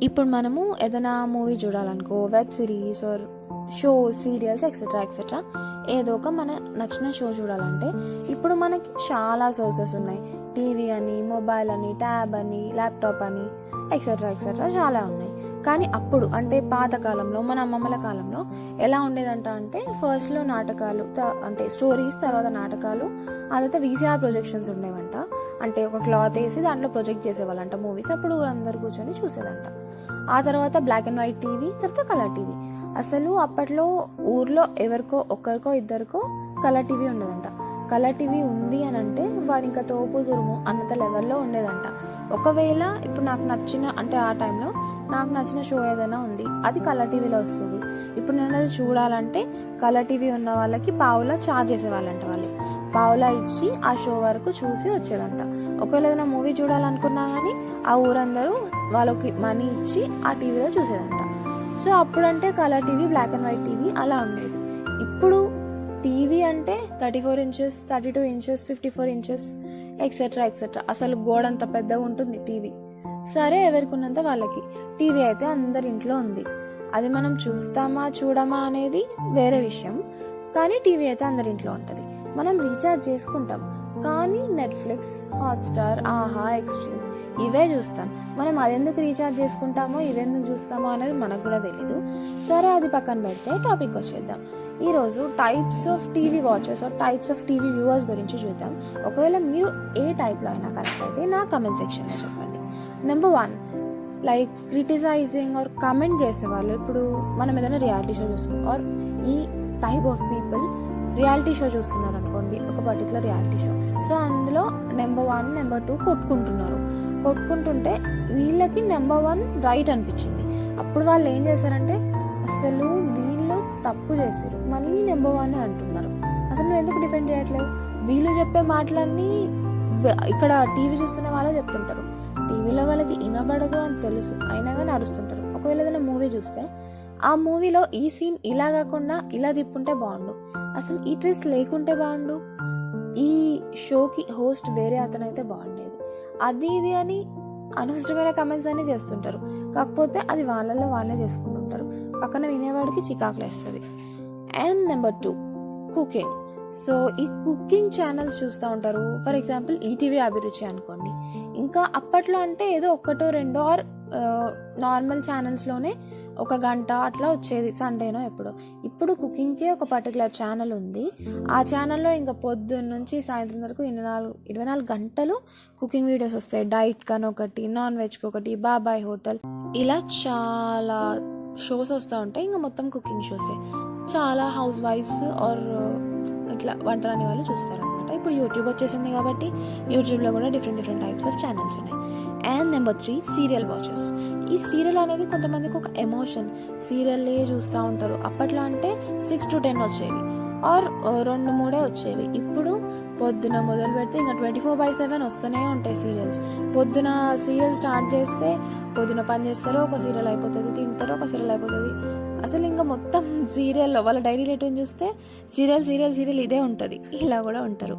ఇప్పుడు మనము ఏదైనా మూవీ చూడాలనుకో, web series or show, serials etcetera etcetera, ఏదో ఒక మన నచ్చిన షో చూడాలంటే ఇప్పుడు మనకి చాలా సోర్సెస్ ఉన్నాయి. టీవీ అని, మొబైల్ అని, ట్యాబ్ అని, ల్యాప్టాప్ అని ఎక్సెట్రా ఎక్సెట్రా చాలా ఉన్నాయి. కానీ అప్పుడు అంటే పాతకాలంలో, మన అమ్మమ్మల కాలంలో ఎలా ఉండేదంట అంటే ఫస్ట్లో నాటకాలు, అంటే స్టోరీస్, తర్వాత నాటకాలు, ఆ తర్వాత వీసీఆర్ ప్రొజెక్షన్స్ ఉండేవంట. అంటే ఒక క్లాత్ వేసి దాంట్లో ప్రొజెక్ట్ చేసేవాళ్ళంట మూవీస్. అప్పుడు అందరు కూర్చొని చూసేదంట. ఆ తర్వాత బ్లాక్ అండ్ వైట్ టీవీ, తర్వాత కలర్ టీవీ. అసలు అప్పట్లో ఊర్లో ఎవరికో ఒక్కరికో ఇద్దరికో కలర్ టీవీ ఉండదంట. కలర్ టీవీ ఉంది అని అంటే వాడు ఇంకా తోపు తురుము అన్నంత లెవెల్లో ఉండేదంట. ఒకవేళ ఇప్పుడు నాకు నచ్చిన, అంటే ఆ టైంలో నాకు నచ్చిన షో ఏదైనా ఉంది, అది కలర్ టీవీలో వస్తుంది. ఇప్పుడు నేను అది చూడాలంటే కలర్ టీవీ ఉన్న వాళ్ళకి పావులా ఛార్జ్ చేసేవాళ్ళంట. వాళ్ళు పావులా ఇచ్చి ఆ షో వరకు చూసి వచ్చేదంట. ఒకవేళ ఏదైనా మూవీ చూడాలనుకున్నా కానీ ఆ ఊరందరూ వాళ్ళకి మనీ ఇచ్చి ఆ టీవీలో చూసేదంట. సో అప్పుడంటే colour TV, black and white TV అలా ఉండేది. ఇప్పుడు టీవీ అంటే 34 inches, 32 inches, 54 inches etcetera etcetera. అసలు గోడంత పెద్దగా ఉంటుంది టీవీ. సరే, ఎవరికి ఉన్నంత వాళ్ళకి. టీవీ అయితే అందరి ఇంట్లో ఉంది. అది మనం చూస్తామా చూడమా అనేది వేరే విషయం. కానీ టీవీ అయితే అందరి ఇంట్లో ఉంటుంది. మనం రీఛార్జ్ చేసుకుంటాం, కానీ నెట్ఫ్లిక్స్, హాట్స్టార్, ఆహా, ఎక్స్ట్రీమ్ ఇవే చూస్తాం. మనం అదెందుకు రీఛార్జ్ చేసుకుంటామో, ఇవెందుకు చూస్తామో అనేది మనకు కూడా తెలీదు. సరే, అది పక్కన పెడితే టాపిక్ వచ్చేద్దాం. ఈరోజు types of TV watchers or types of TV viewers గురించి చూద్దాం. ఒకవేళ మీరు ఏ టైప్లో అయినా కరెక్ట్ అయితే నా కమెంట్ సెక్షన్లో చెప్పండి. Number 1, like criticising or comment చేసేవాళ్ళు. ఇప్పుడు మనం ఏదైనా రియాలిటీ షో చూస్తున్నాం, ఆర్ ఈ type of people reality show చూస్తున్నారు అనుకోండి, ఒక పర్టికులర్ రియాలిటీ షో. సో అందులో నెంబర్ 1, నెంబర్ 2 కొట్టుకుంటుంటే వీళ్ళకి నెంబర్ 1 రైట్ అనిపించింది. అప్పుడు వాళ్ళు ఏం చేశారంటే, అసలు వీళ్ళు తప్పు చేశారు, మళ్ళీ నెంబర్ 1 అంటున్నారు. అసలు నువ్వు ఎందుకు డిఫెండ్ చేయట్లేదు? వీళ్ళు చెప్పే మాటలన్నీ ఇక్కడ టీవీ చూస్తున్న వాళ్ళే చెప్తుంటారు. టీవీలో వాళ్ళకి వినబడదు అని తెలుసు, అయినా కానీ అరుస్తుంటారు. ఒకవేళ ఏదైనా మూవీ చూస్తే ఆ మూవీలో ఈ సీన్ ఇలా కాకుండా ఇలా తిప్పుంటే బాగుండు, అసలు ఈ ట్విస్ట్ లేకుంటే బాగుండు, ఈ షోకి హోస్ట్ వేరే అతనైతే బాగుండేది, అది ఇది అని అనవసరమైన కమెంట్స్ అని చేస్తుంటారు. కాకపోతే అది వాళ్ళల్లో వాళ్ళే చేసుకుంటుంటారు. పక్కన వినేవాడికి చికాకులు వేస్తుంది. And number 2, cooking. సో ఈ కుకింగ్ ఛానల్స్ చూస్తూ ఉంటారు. ఫర్ ఎగ్జాంపుల్ ఈటీవీ అభిరుచి అనుకోండి. ఇంకా అప్పట్లో అంటే ఏదో ఒకటో రెండో ఆర్ నార్మల్ ఛానల్స్లోనే 1 గంట అట్లా వచ్చేది, సండేనో ఎప్పుడో. ఇప్పుడు కుకింగ్కే ఒక పర్టికులర్ ఛానల్ ఉంది. ఆ ఛానల్లో ఇంకా పొద్దున్న నుంచి సాయంత్రం వరకు 24 గంటలు కుకింగ్ వీడియోస్ వస్తాయి. డైట్ కని ఒకటి, నాన్ వెజ్కి ఒకటి, బాబాయ్ హోటల్, ఇలా చాలా షోస్ వస్తూ ఉంటాయి. ఇంకా మొత్తం కుకింగ్ షోసే. చాలా హౌస్ వైఫ్స్ ఆర్ ఇట్లా వంట రాని వాళ్ళు చూస్తారనమాట. ఇప్పుడు యూట్యూబ్ వచ్చేసింది కాబట్టి యూట్యూబ్లో కూడా డిఫరెంట్ టైప్స్ ఆఫ్ ఛానల్స్ ఉన్నాయి. And number 3, serial watches. ఈ సీరియల్ అనేది కొంతమందికి ఒక ఎమోషన్. సీరియల్లే చూస్తూ ఉంటారు. అప్పట్లో అంటే 6 to 10 వచ్చేవి, ఆర్ 2-3 వచ్చేవి. ఇప్పుడు పొద్దున మొదలు పెడితే ఇంకా 24/7 వస్తూనే ఉంటాయి సీరియల్స్. పొద్దున సీరియల్ స్టార్ట్ చేస్తే పొద్దున పని చేస్తారో ఒక సీరియల్ అయిపోతుంది, తింటారో ఒక సీరియల్ అయిపోతుంది. అసలు ఇంకా మొత్తం సీరియల్లో వాళ్ళ డైలీ రొటీన్ చూస్తే సీరియల్ ఇదే ఉంటుంది. ఇలా కూడా ఉంటారు.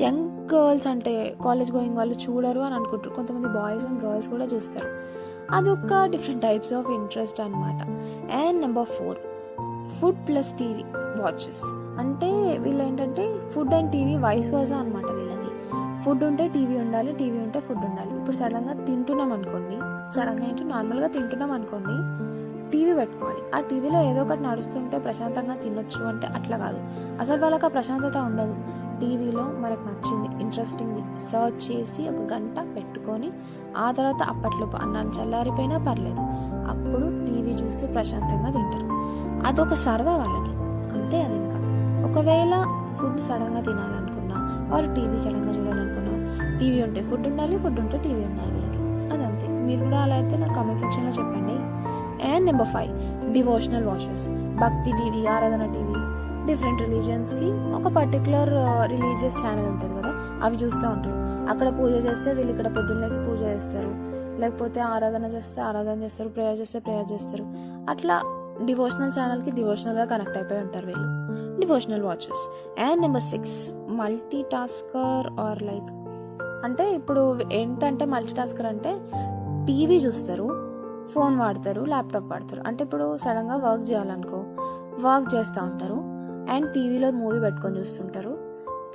యంగ్ గర్ల్స్ అంటే కాలేజ్ గోయింగ్ వాళ్ళు చూడరు అని అనుకుంటారు. కొంతమంది బాయ్స్ అండ్ గర్ల్స్ కూడా చూస్తారు. అదొక డిఫరెంట్ టైప్స్ ఆఫ్ ఇంట్రెస్ట్ అనమాట. And number 4, food plus TV watches. అంటే వీళ్ళు ఏంటంటే food and TV vice versa అనమాట. వీళ్ళకి ఫుడ్ ఉంటే టీవీ ఉండాలి, టీవీ ఉంటే ఫుడ్ ఉండాలి. ఇప్పుడు సడన్గా నార్మల్గా తింటున్నాం అనుకోండి, టీవీ పెట్టుకోవాలి. ఆ టీవీలో ఏదో ఒకటి నడుస్తుంటే ప్రశాంతంగా తినొచ్చు అంటే అట్లా కాదు. అసలు వాళ్ళకి ఆ ప్రశాంతత ఉండదు. టీవీలో మనకు నచ్చింది, ఇంట్రెస్టింగ్ది సర్చ్ చేసి 1 గంట పెట్టుకొని ఆ తర్వాత అప్పట్లోపు అన్నాలు చల్లారిపోయినా పర్లేదు, అప్పుడు టీవీ చూస్తూ ప్రశాంతంగా తింటారు. అదొక సరదా వాళ్ళకి, అంతే. అది ఇంకా ఒకవేళ ఫుడ్ సడన్గా తినాలనుకున్నా ఆర్ టీవీ సడన్గా చూడాలనుకున్నా, టీవీ ఉంటే ఫుడ్ ఉండాలి, ఫుడ్ ఉంటే టీవీ ఉండాలి వీళ్ళకి. అదంతే. మీరు కూడా అలా అయితే నా కామెంట్ సెక్షన్లో చెప్పండి. And number 5, devotional watches. భక్తి టీవీ, ఆరాధన టీవీ. డిఫరెంట్ రిలీజియన్స్కి ఒక పర్టికులర్ రిలీజియస్ ఛానల్ ఉంటుంది కదా, అవి చూస్తూ ఉంటారు. అక్కడ పూజ చేస్తే వీళ్ళు ఇక్కడ పొద్దున్నేసి పూజ చేస్తారు, లేకపోతే ఆరాధన చేస్తే ఆరాధన చేస్తారు, ప్రేయర్ చేస్తే ప్రేయర్ చేస్తారు. అట్లా డివోషనల్ ఛానల్కి డివోషనల్గా కనెక్ట్ అయిపోయి ఉంటారు వీళ్ళు, devotional watches. And number 6, multitasker or like, అంటే ఇప్పుడు ఏంటంటే మల్టీ టాస్కర్ అంటే టీవీ చూస్తారు, ఫోన్ వాడతారు, ల్యాప్టాప్ వాడతారు. అంటే ఇప్పుడు సడన్గా వర్క్ చేయాలనుకో, వర్క్ చేస్తూ ఉంటారు అండ్ టీవీలో మూవీ పెట్టుకొని చూస్తుంటారు,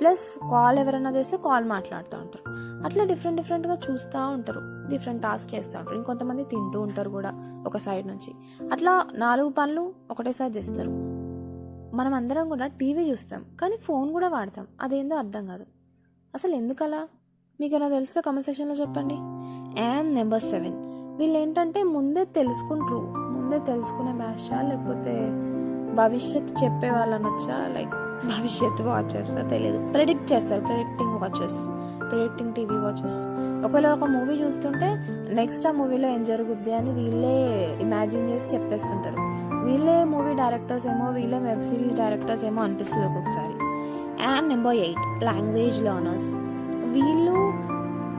ప్లస్ కాల్ ఎవరైనా చేస్తే కాల్ మాట్లాడుతూ ఉంటారు. అట్లా డిఫరెంట్గా చూస్తూ ఉంటారు, డిఫరెంట్ టాస్క్ చేస్తూ ఉంటారు. ఇంకొంతమంది తింటూ ఉంటారు కూడా ఒక సైడ్ నుంచి. అట్లా 4 పనులు ఒకటేసారి చేస్తారు. మనం అందరం కూడా టీవీ చూస్తాం కానీ ఫోన్ కూడా వాడతాం, అదేందో అర్థం కాదు. అసలు ఎందుకలా? మీకు ఏమైనా తెలిస్తే కామెంట్ సెక్షన్లో చెప్పండి. అండ్ నెంబర్ 7, వీళ్ళు ఏంటంటే ముందే తెలుసుకునే మ్యాచా లేకపోతే భవిష్యత్తు చెప్పే వాళ్ళనొచ్చా, లైక్ భవిష్యత్తు వాచెస్ తెలియదు, ప్రెడిక్టింగ్ టీవీ వాచెస్. ఒకవేళ ఒక మూవీ చూస్తుంటే నెక్స్ట్ ఆ మూవీలో ఏం జరుగుద్ది అని వీళ్ళే ఇమాజిన్ చేసి చెప్పేస్తుంటారు. వీళ్ళే మూవీ డైరెక్టర్స్ ఏమో, వీళ్ళే వెబ్ సిరీస్ డైరెక్టర్స్ ఏమో అనిపిస్తుంది ఒక్కొక్కసారి. And number 8, language learners. వీళ్ళు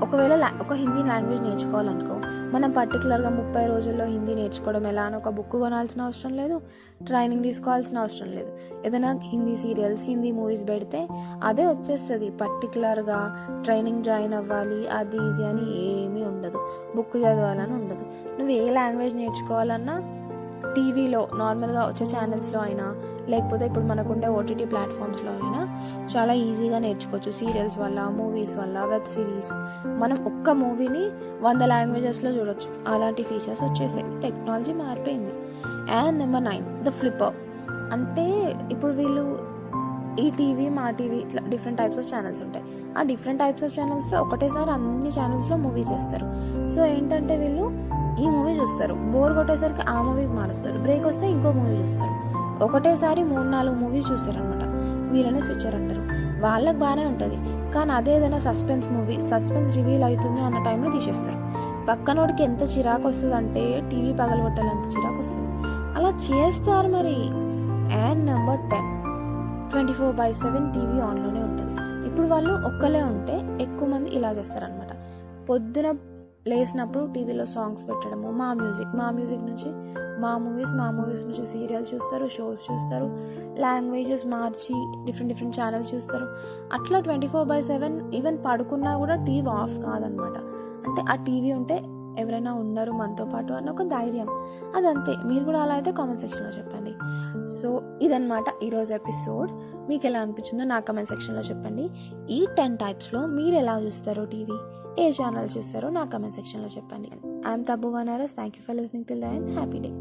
ఒకవేళ ఒక హిందీ లాంగ్వేజ్ నేర్చుకోవాలనుకో, మనం పర్టికులర్గా 30 రోజుల్లో హిందీ నేర్చుకోవడం ఎలా అని ఒక బుక్ కొనాల్సిన అవసరం లేదు, ట్రైనింగ్ తీసుకోవాల్సిన అవసరం లేదు. ఏదైనా హిందీ సీరియల్స్, హిందీ మూవీస్ పెడితే అదే వచ్చేస్తుంది. పర్టికులర్గా ట్రైనింగ్ జాయిన్ అవ్వాలి అది ఇది అని ఏమీ ఉండదు, బుక్ చదవాలని ఉండదు. నువ్వు ఏ లాంగ్వేజ్ నేర్చుకోవాలన్నా టీవీలో నార్మల్గా వచ్చే ఛానల్స్లో అయినా లేకపోతే ఇప్పుడు మనకుండే ఓటీటీ ప్లాట్ఫామ్స్లో అయినా చాలా ఈజీగా నేర్చుకోవచ్చు. సీరియల్స్ వల్ల, మూవీస్ వల్ల, వెబ్ సిరీస్, మనం ఒక్క మూవీని 100 లాంగ్వేజెస్లో చూడొచ్చు. అలాంటి ఫీచర్స్ వచ్చేసాయి, టెక్నాలజీ మారిపోయింది. And number 9, the flipper. అంటే ఇప్పుడు వీళ్ళు ఈ టీవీ, మా టీవీ, ఇట్లా డిఫరెంట్ టైప్స్ ఆఫ్ ఛానల్స్ ఉంటాయి. ఆ డిఫరెంట్ టైప్స్ ఆఫ్ ఛానల్స్లో ఒకటేసారి అన్ని ఛానల్స్లో మూవీస్ వేస్తారు. సో ఏంటంటే వీళ్ళు ఈ మూవీ చూస్తారు, బోర్ కొట్టేసరికి ఆ మూవీకి మారుస్తారు, బ్రేక్ వస్తే ఇంకో మూవీ చూస్తారు. ఒకటేసారి 3-4 మూవీస్ చూస్తారనమాట. వీళ్ళనే స్విచ్చర్ అంటారు. వాళ్ళకి బాగానే ఉంటుంది, కానీ అదే ఏదైనా సస్పెన్స్ రివీల్ అవుతుంది అన్న టైంలో తీసేస్తారు. పక్కనోడికి ఎంత చిరాకు వస్తుంది అంటే టీవీ పగలగొట్టాలంత చిరాకు వస్తుంది. అలా చేస్తారు మరి. అండ్ నెంబర్ 10, 24/7 టీవీ ఆన్లోనే ఉంటుంది. ఇప్పుడు వాళ్ళు ఒక్కలే ఉంటే ఎక్కువ మంది ఇలా చేస్తారనమాట. పొద్దున లేచినప్పుడు టీవీలో సాంగ్స్ పెట్టడము, మా మ్యూజిక్ నుంచి మా మూవీస్ నుంచి సీరియల్ చూస్తారు, షోస్ చూస్తారు, లాంగ్వేజెస్ మార్చి డిఫరెంట్ ఛానల్స్ చూస్తారు. అట్లా 24/7 ఈవెన్ పడుకున్నా కూడా టీవీ ఆఫ్ కాదనమాట. అంటే ఆ టీవీ ఉంటే ఎవరైనా ఉన్నారు మనతో పాటు అన్న ఒక ధైర్యం, అదంతే. మీరు కూడా అలా అయితే కామెంట్ సెక్షన్లో చెప్పండి. సో ఇదన్నమాట ఈరోజు ఎపిసోడ్. మీకు ఎలా అనిపించిందో నా కామెంట్ సెక్షన్లో చెప్పండి. ఈ 10 టైప్స్లో మీరు ఎలా చూస్తారో టీవీ, ఏ ఛానల్ చూస్తారో నా కామెంట్ సెక్షన్లో చెప్పండి. I'm Tabbu Vanaras. Thank you for listening till the end. Happy day.